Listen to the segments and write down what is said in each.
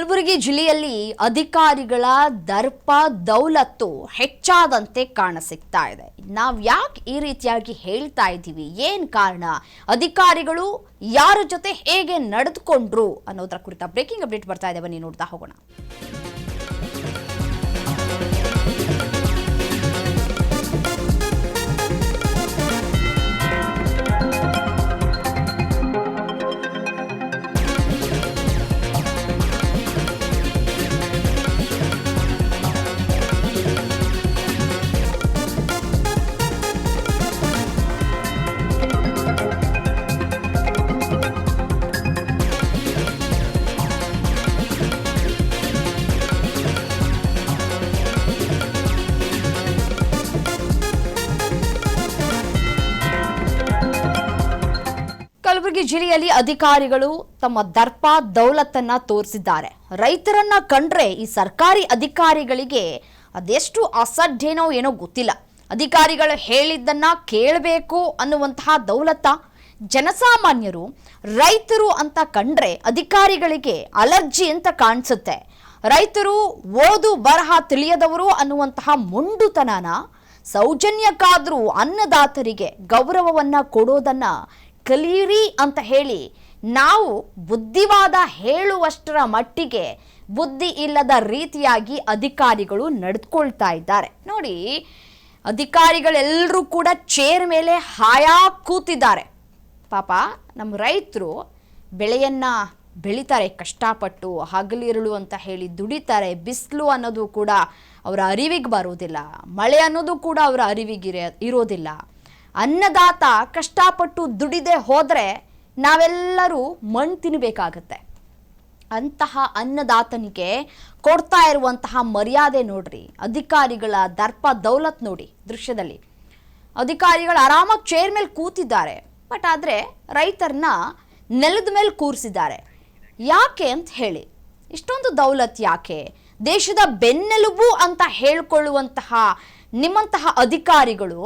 ಕಲಬುರಗಿ ಜಿಲ್ಲೆಯಲ್ಲಿ ಅಧಿಕಾರಿಗಳ ದರ್ಪ ದೌಲತ್ತು ಹೆಚ್ಚಾದಂತೆ ಕಾಣಸಿಗ್ತಾ ಇದೆ. ನಾವು ಯಾಕೆ ಈ ರೀತಿಯಾಗಿ ಹೇಳ್ತಾ ಇದ್ದೀವಿ, ಏನು ಕಾರಣ, ಅಧಿಕಾರಿಗಳು ಯಾರ ಜೊತೆ ಹೇಗೆ ನಡೆದುಕೊಂಡ್ರು ಅನ್ನೋದರ ಕುರಿತ ಬ್ರೇಕಿಂಗ್ ಅಪ್ಡೇಟ್ ಬರ್ತಾ ಇದೆ, ಬನ್ನಿ ನೋಡ್ತಾ ಹೋಗೋಣ. ಕಲಬುರಗಿ ಜಿಲ್ಲೆಯಲ್ಲಿ ಅಧಿಕಾರಿಗಳು ತಮ್ಮ ದರ್ಪ ದೌಲತ್ತನ್ನ ತೋರಿಸಿದ್ದಾರೆ. ರೈತರನ್ನ ಕಂಡ್ರೆ ಈ ಸರ್ಕಾರಿ ಅಧಿಕಾರಿಗಳಿಗೆ ಅದೆಷ್ಟು ಅಸಡ್ಡೇನೋ ಏನೋ ಗೊತ್ತಿಲ್ಲ. ಅಧಿಕಾರಿಗಳು ಹೇಳಿದ್ದನ್ನ ಕೇಳಬೇಕು ಅನ್ನುವಂತಹ ದೌಲತ್ತ. ಜನಸಾಮಾನ್ಯರು ರೈತರು ಅಂತ ಕಂಡ್ರೆ ಅಧಿಕಾರಿಗಳಿಗೆ ಅಲರ್ಜಿ ಅಂತ ಕಾಣಿಸುತ್ತೆ. ರೈತರು ಓದು ಬರಹ ತಿಳಿಯದವರು ಅನ್ನುವಂತಹ ಮೊಂಡುತನನ ಸೌಜನ್ಯಕ್ಕಾದ್ರೂ ಅನ್ನದಾತರಿಗೆ ಗೌರವವನ್ನ ಕೊಡೋದನ್ನ ಕಲೀರಿ ಅಂತ ಹೇಳಿ ನಾವು ಬುದ್ಧಿವಾದ ಹೇಳುವಷ್ಟರ ಮಟ್ಟಿಗೆ ಬುದ್ಧಿ ಇಲ್ಲದ ರೀತಿಯಾಗಿ ಅಧಿಕಾರಿಗಳು ನಡೆದುಕೊಳ್ತಾ ಇದ್ದಾರೆ. ನೋಡಿ, ಅಧಿಕಾರಿಗಳೆಲ್ಲರೂ ಕೂಡ ಚೇರ್ ಮೇಲೆ ಹಾಯಾಗಿ ಕೂತಿದ್ದಾರೆ. ಪಾಪ ನಮ್ಮ ರೈತರು ಬೆಳೆಯನ್ನ ಬೆಳಿತಾರೆ, ಕಷ್ಟಪಟ್ಟು ಹಗಲಿರುಳು ಅಂತ ಹೇಳಿ ದುಡಿತಾರೆ. ಬಿಸಿಲು ಅನ್ನೋದು ಕೂಡ ಅವರ ಅರಿವಿಗೆ ಬರೋದಿಲ್ಲ, ಮಳೆ ಅನ್ನೋದು ಕೂಡ ಅವರ ಅರಿವಿಗೆ ಇರೋದಿಲ್ಲ. ಅನ್ನದಾತ ಕಷ್ಟಪಟ್ಟು ದುಡಿದೆ ಹೋದರೆ ನಾವೆಲ್ಲರೂ ಮಣ್ಣು ತಿನ್ನಬೇಕಾಗತ್ತೆ. ಅಂತಹ ಅನ್ನದಾತನಿಗೆ ಕೊಡ್ತಾ ಇರುವಂತಹ ಮರ್ಯಾದೆ ನೋಡ್ರಿ, ಅಧಿಕಾರಿಗಳ ದರ್ಪ ದೌಲತ್ ನೋಡಿ. ದೃಶ್ಯದಲ್ಲಿ ಅಧಿಕಾರಿಗಳು ಆರಾಮಾಗಿ ಚೇರ್ ಮೇಲೆ ಕೂತಿದ್ದಾರೆ, ಬಟ್ ಆದರೆ ರೈತರನ್ನ ನೆಲದ ಮೇಲೆ ಕೂರಿಸಿದ್ದಾರೆ. ಯಾಕೆ ಅಂತ ಹೇಳಿ, ಇಷ್ಟೊಂದು ದೌಲತ್ ಯಾಕೆ? ದೇಶದ ಬೆನ್ನೆಲುಬು ಅಂತ ಹೇಳ್ಕೊಳ್ಳುವಂತಹ ನಿಮ್ಮಂತಹ ಅಧಿಕಾರಿಗಳು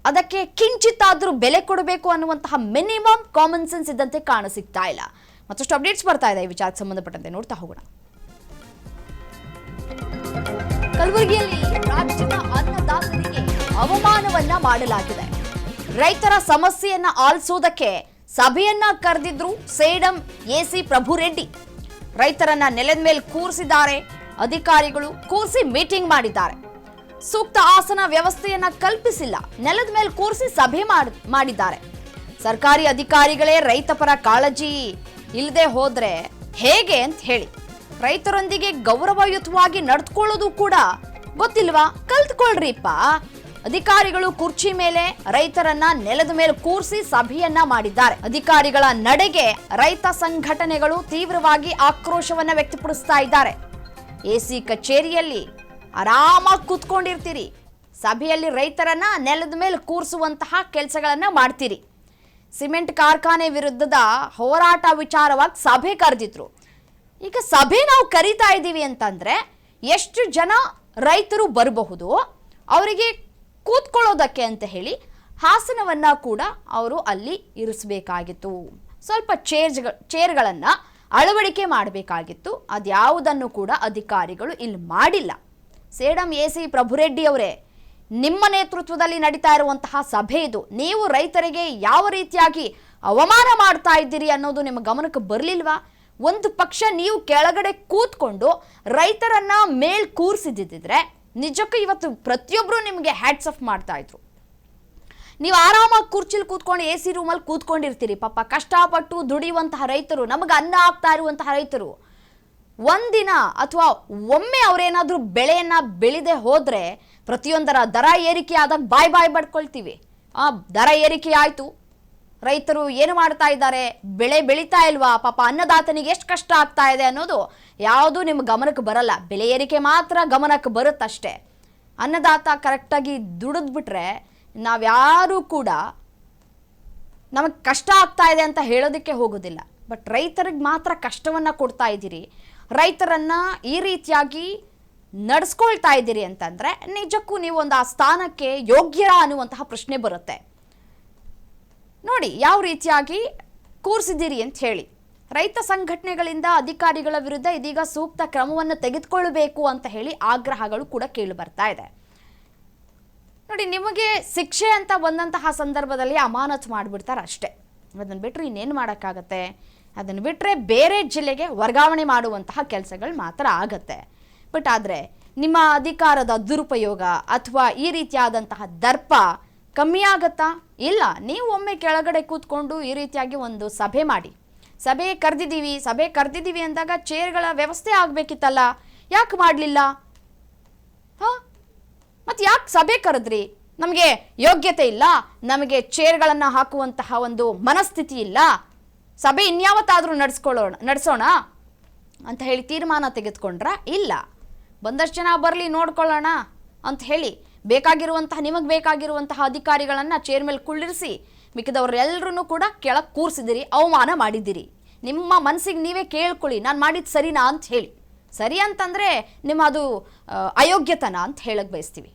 ಅದಕ್ಕೆ ಕಿಂಚಿತ್ತಾದರೂ ಬೆಲೆ ಕೊಡಬೇಕು ಅನ್ನುವಂತಹ ಮಿನಿಮಮ್ ಕಾಮನ್ ಸೆನ್ಸ್ ಇದ್ದಂತೆ ಕಾಣಸಿಗ್ತಾ ಇಲ್ಲ. ಮತ್ತಷ್ಟು ಅಪ್ಡೇಟ್ಸ್ ಬರ್ತಾ ಇದೆ ಈ ವಿಚಾರಕ್ಕೆ ಸಂಬಂಧಪಟ್ಟಂತೆ, ನೋಡ್ತಾ ಹೋಗೋಣ. ಕಲಬುರಗಿಯಲ್ಲಿ ರಾಜ್ಯದ ಅನ್ನದಾತರಿಗೆ ಅವಮಾನವನ್ನ ಮಾಡಲಾಗಿದೆ. ರೈತರ ಸಮಸ್ಯೆಯನ್ನ ಆಲಿಸೋದಕ್ಕೆ ಸಭೆಯನ್ನ ಕರೆದಿದ್ರು ಸೇಡಂ ಎಸಿ ಪ್ರಭುರೆಡ್ಡಿ. ರೈತರನ್ನ ನೆಲದ ಮೇಲೆ ಕೂರಿಸಿದ್ದಾರೆ ಅಧಿಕಾರಿಗಳು, ಕೂರಿಸಿ ಮೀಟಿಂಗ್ ಮಾಡಿದ್ದಾರೆ. ಸೂಕ್ತ ಆಸನ ವ್ಯವಸ್ಥೆಯನ್ನ ಕಲ್ಪಿಸಿಲ್ಲ, ನೆಲದ ಮೇಲೆ ಕೂರಿಸಿ ಸಭೆ ಮಾಡಿದ್ದಾರೆ. ಸರ್ಕಾರಿ ಅಧಿಕಾರಿಗಳೇ ರೈತ ಪರ ಕಾಳಜಿ ಇಲ್ಲದೆ ಹೋದ್ರೆ ಹೇಗೆ ಅಂತ ಹೇಳಿ, ರೈತರೊಂದಿಗೆ ಗೌರವಯುತವಾಗಿ ನಡೆದುಕೊಳ್ಳೋದು ಕೂಡ ಗೊತ್ತಿಲ್ವಾ? ಕಲ್ತ್ಕೊಳ್ರಿಪ್ಪ. ಅಧಿಕಾರಿಗಳು ಕುರ್ಚಿ ಮೇಲೆ ರೈತರನ್ನ ನೆಲದ ಮೇಲೆ ಕೂರಿಸಿ ಸಭೆಯನ್ನ ಮಾಡಿದ್ದಾರೆ. ಅಧಿಕಾರಿಗಳ ನಡೆಗೆ ರೈತ ಸಂಘಟನೆಗಳು ತೀವ್ರವಾಗಿ ಆಕ್ರೋಶವನ್ನ ವ್ಯಕ್ತಪಡಿಸ್ತಾ ಇದ್ದಾರೆ. ಎಸಿ ಕಚೇರಿಯಲ್ಲಿ ಆರಾಮಾಗಿ ಕೂತ್ಕೊಂಡಿರ್ತೀರಿ, ಸಭೆಯಲ್ಲಿ ರೈತರನ್ನ ನೆಲದ ಮೇಲೆ ಕೂರಿಸುವಂತಹ ಕೆಲಸಗಳನ್ನ ಮಾಡ್ತೀರಿ. ಸಿಮೆಂಟ್ ಕಾರ್ಖಾನೆ ವಿರುದ್ಧದ ಹೋರಾಟ ವಿಚಾರವಾಗಿ ಸಭೆ ಕರೆದಿದ್ರು. ಈಗ ಸಭೆ ನಾವು ಕರೀತಾ ಇದ್ದೀವಿ ಅಂತಂದ್ರೆ ಎಷ್ಟು ಜನ ರೈತರು ಬರಬಹುದು, ಅವರಿಗೆ ಕೂತ್ಕೊಳ್ಳೋದಕ್ಕೆ ಅಂತ ಹೇಳಿ ಹಾಸನವನ್ನ ಕೂಡ ಅವರು ಅಲ್ಲಿ ಇರಿಸಬೇಕಾಗಿತ್ತು. ಸ್ವಲ್ಪ ಚೇರ್ಗಳನ್ನ ಅಳವಡಿಕೆ ಮಾಡಬೇಕಾಗಿತ್ತು. ಅದ್ಯಾವುದನ್ನು ಕೂಡ ಅಧಿಕಾರಿಗಳು ಇಲ್ಲಿ ಮಾಡಿಲ್ಲ. ಸೇಡಂ ಎಸಿ ಪ್ರಭುರೆಡ್ಡಿ ಅವರೇ, ನಿಮ್ಮ ನೇತೃತ್ವದಲ್ಲಿ ನಡೀತಾ ಇರುವಂತಹ ಸಭೆ ಇದು. ನೀವು ರೈತರಿಗೆ ಯಾವ ರೀತಿಯಾಗಿ ಅವಮಾನ ಮಾಡ್ತಾ ಇದ್ದೀರಿ ಅನ್ನೋದು ನಿಮ್ಮ ಗಮನಕ್ಕೆ ಬರಲಿಲ್ವಾ? ಒಂದು ಪಕ್ಷ ನೀವು ಕೆಳಗಡೆ ಕೂತ್ಕೊಂಡು ರೈತರನ್ನ ಮೇಲ್ ಕೂರಿಸಿದ್ದಿದ್ರೆ ನಿಜಕ್ಕೂ ಇವತ್ತು ಪ್ರತಿಯೊಬ್ಬರು ನಿಮಗೆ ಹ್ಯಾಟ್ಸ್ ಆಫ್ ಮಾಡ್ತಾ ಇದ್ರು. ನೀವು ಆರಾಮಾಗಿ ಕುರ್ಚಿಲಿ ಕೂತ್ಕೊಂಡು ಎ ಸಿ ರೂಮಲ್ಲಿ ಕೂತ್ಕೊಂಡಿರ್ತೀರಿ. ಪಾಪ ಕಷ್ಟಪಟ್ಟು ದುಡಿಯುವಂತಹ ರೈತರು, ನಮಗೆ ಅನ್ನ ಆಗ್ತಾ ಇರುವಂತಹ ರೈತರು, ಒಂದಿನ ಅಥವಾ ಒಮ್ಮೆ ಅವರೇನಾದ್ರೂ ಬೆಳೆಯನ್ನ ಬೆಳೆದೇ ಹೋದ್ರೆ ಪ್ರತಿಯೊಂದರ ದರ ಏರಿಕೆ ಆದಾಗ ಬಾಯ್ ಬಡ್ಕೊಳ್ತೀವಿ. ದರ ಏರಿಕೆ ಆಯ್ತು, ರೈತರು ಏನು ಮಾಡ್ತಾ ಇದ್ದಾರೆ, ಬೆಳೆ ಬೆಳೀತಾ ಇಲ್ವಾ, ಪಾಪ ಅನ್ನದಾತನಿಗೆ ಎಷ್ಟು ಕಷ್ಟ ಆಗ್ತಾ ಇದೆ ಅನ್ನೋದು ಯಾವುದು ನಿಮ್ಮ ಗಮನಕ್ಕೆ ಬರಲ್ಲ. ಬೆಲೆ ಏರಿಕೆ ಮಾತ್ರ ಗಮನಕ್ಕೆ ಬರುತ್ತಷ್ಟೇ. ಅನ್ನದಾತ ಕರೆಕ್ಟಾಗಿ ದುಡಿದ್ಬಿಟ್ರೆ ನಾವ್ಯಾರೂ ಕೂಡ ನಮಗೆ ಕಷ್ಟ ಆಗ್ತಾ ಇದೆ ಅಂತ ಹೇಳೋದಕ್ಕೆ ಹೋಗೋದಿಲ್ಲ. ಬಟ್ ರೈತರಿಗೆ ಮಾತ್ರ ಕಷ್ಟವನ್ನ ಕೊಡ್ತಾ ಇದ್ದೀರಿ, ರೈತರನ್ನ ಈ ರೀತಿಯಾಗಿ ನಡೆಸ್ಕೊಳ್ತಾ ಇದ್ದೀರಿ ಅಂತಂದ್ರೆ ನಿಜಕ್ಕೂ ನೀವು ಒಂದು ಆ ಸ್ಥಾನಕ್ಕೆ ಯೋಗ್ಯರ ಅನ್ನುವಂತಹ ಪ್ರಶ್ನೆ ಬರುತ್ತೆ. ನೋಡಿ ಯಾವ ರೀತಿಯಾಗಿ ಕೂರಿಸಿದ್ದೀರಿ ಅಂತ ಹೇಳಿ. ರೈತ ಸಂಘಟನೆಗಳಿಂದ ಅಧಿಕಾರಿಗಳ ವಿರುದ್ಧ ಇದೀಗ ಸೂಕ್ತ ಕ್ರಮವನ್ನು ತೆಗೆದುಕೊಳ್ಳಬೇಕು ಅಂತ ಹೇಳಿ ಆಗ್ರಹಗಳು ಕೂಡ ಕೇಳಿ ಬರ್ತಾ ಇದೆ. ನೋಡಿ, ನಿಮಗೆ ಶಿಕ್ಷೆ ಅಂತ ಬಂದಂತಹ ಸಂದರ್ಭದಲ್ಲಿ ಅಮಾನತು ಮಾಡಿಬಿಡ್ತಾರೆ ಅಷ್ಟೇ. ಅದನ್ನು ಬಿಟ್ಟರೆ ಇನ್ನೇನು ಮಾಡೋಕ್ಕಾಗತ್ತೆ? ಅದನ್ನು ಬಿಟ್ಟರೆ ಬೇರೆ ಜಿಲ್ಲೆಗೆ ವರ್ಗಾವಣೆ ಮಾಡುವಂತಹ ಕೆಲಸಗಳು ಮಾತ್ರ ಆಗತ್ತೆ. ಬಟ್ ಆದರೆ ನಿಮ್ಮ ಅಧಿಕಾರದ ದುರುಪಯೋಗ ಅಥವಾ ಈ ರೀತಿಯಾದಂತಹ ದರ್ಪ ಕಮ್ಮಿ ಆಗತ್ತಾ? ಇಲ್ಲ. ನೀವು ಒಮ್ಮೆ ಕೆಳಗಡೆ ಕೂತ್ಕೊಂಡು ಈ ರೀತಿಯಾಗಿ ಒಂದು ಸಭೆ ಮಾಡಿ, ಸಭೆ ಕರೆದಿದ್ದೀವಿ ಅಂದಾಗ ಚೇರ್ಗಳ ವ್ಯವಸ್ಥೆ ಆಗಬೇಕಿತ್ತಲ್ಲ, ಯಾಕೆ ಮಾಡಲಿಲ್ಲ? ಮತ್ತು ಯಾಕೆ ಸಭೆ ಕರೆದ್ರಿ? ನಮಗೆ ಯೋಗ್ಯತೆ ಇಲ್ಲ, ನಮಗೆ ಚೇರ್ಗಳನ್ನು ಹಾಕುವಂತಹ ಒಂದು ಮನಸ್ಥಿತಿ ಇಲ್ಲ, ಸಭೆ ಇನ್ಯಾವತ್ತಾದರೂ ನಡೆಸೋಣ ಅಂತ ಹೇಳಿ ತೀರ್ಮಾನ ತೆಗೆದುಕೊಂಡ್ರ? ಇಲ್ಲ. ಬಂದಷ್ಟು ಜನ ಬರಲಿ ನೋಡ್ಕೊಳ್ಳೋಣ ಅಂತ ಹೇಳಿ ನಿಮಗೆ ಬೇಕಾಗಿರುವಂತಹ ಅಧಿಕಾರಿಗಳನ್ನು ಚೇರ್ ಮೇಲೆ ಕುಳ್ಳಿರಿಸಿ ಮಿಕ್ಕಿದವರೆಲ್ಲರೂ ಕೂಡ ಕೆಳಗೆ ಕೂರಿಸಿದಿರಿ, ಅವಮಾನ ಮಾಡಿದ್ದೀರಿ. ನಿಮ್ಮ ಮನಸ್ಸಿಗೆ ನೀವೇ ಕೇಳ್ಕೊಳ್ಳಿ, ನಾನು ಮಾಡಿದ್ದು ಸರಿನಾ ಅಂತ ಹೇಳಿ. ಸರಿ ಅಂತಂದರೆ ನಿಮ್ಮ ಅದು ಅಯೋಗ್ಯತನ ಅಂತ ಹೇಳಕ್ಕೆ ಬಯಸ್ತೀವಿ.